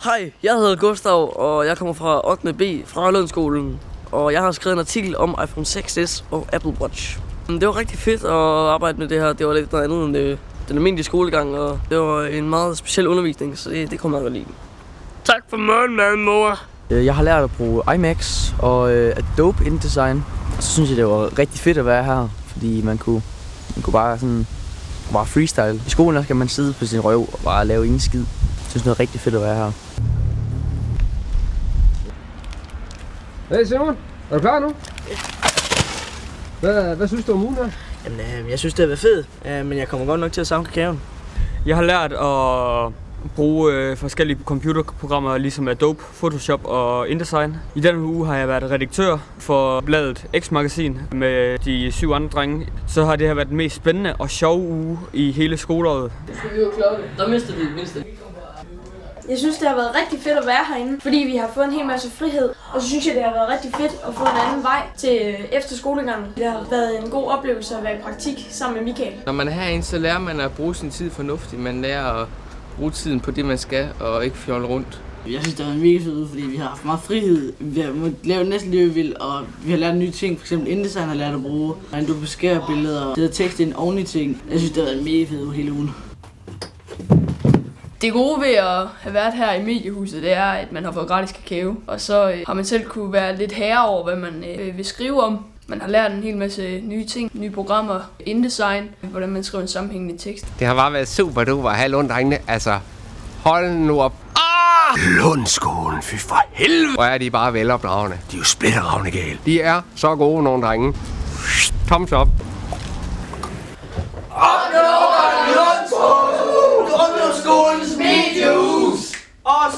Hej, jeg hedder Gustav, og jeg kommer fra 8. B fra Lundskolen. Og jeg har skrevet en artikel om iPhone 6s og Apple Watch. Det var rigtig fedt at arbejde med det her. Det var lidt noget andet end den almindelige skolegang, og det var en meget speciel undervisning, så det kommer jeg godt lide. Tak for morgenmaden, mor. Jeg har lært at bruge IMAX og Adobe InDesign. Så synes jeg, det var rigtig fedt at være her, fordi man kunne bare freestyle. I skolen der skal man sidde på sin røv og bare lave ingen skid. Jeg synes, det er rigtig fedt at være her. Hey Simon, er du klar nu? Hvad synes du om ugen her? Jamen, jeg synes, det har været fedt, men jeg kommer godt nok til at savne kakaoen. Jeg har lært at bruge forskellige computerprogrammer, ligesom Adobe, Photoshop og InDesign. I denne uge har jeg været redaktør for bladet X-Magasin med de 7 andre drenge. Så har det her været den mest spændende og sjove uge i hele skoleåret. Der mistede vi det mindste. Jeg synes, det har været rigtig fedt at være herinde, fordi vi har fået en hel masse frihed. Og så synes jeg, det har været rigtig fedt at få en anden vej til efter skolegangen. Det har været en god oplevelse at være i praktik sammen med Michael. Når man er herinde, så lærer man at bruge sin tid fornuftigt. Man lærer at bruge tiden på det, man skal, og ikke fjolle rundt. Jeg synes, det har været mega fedt, fordi vi har haft meget frihed. Vi har lavet næsten det, vi vil, og vi har lært nye ting. For eksempel InDesign har lært at bruge, hvordan du beskærer billeder og sætter tekst ind oven i ting. Jeg synes, det har været mega fedt hele ugen. Det gode ved at have været her i mediehuset, det er, at man har fået gratis kakao. Og så har man selv kunne være lidt herre over, hvad man vil skrive om. Man har lært en hel masse nye ting, nye programmer, InDesign, hvordan man skriver en sammenhængende tekst. Det har bare været super duper at have Lund-drengene. Altså, hold nu op. Lundskolen, fy for helvede. Hvor er de bare velopdragende. De er jo splitteravne gale. De er så gode, nogle drenge. Thumbs up. Lundskolen! Lundsskolens mediehus! Os!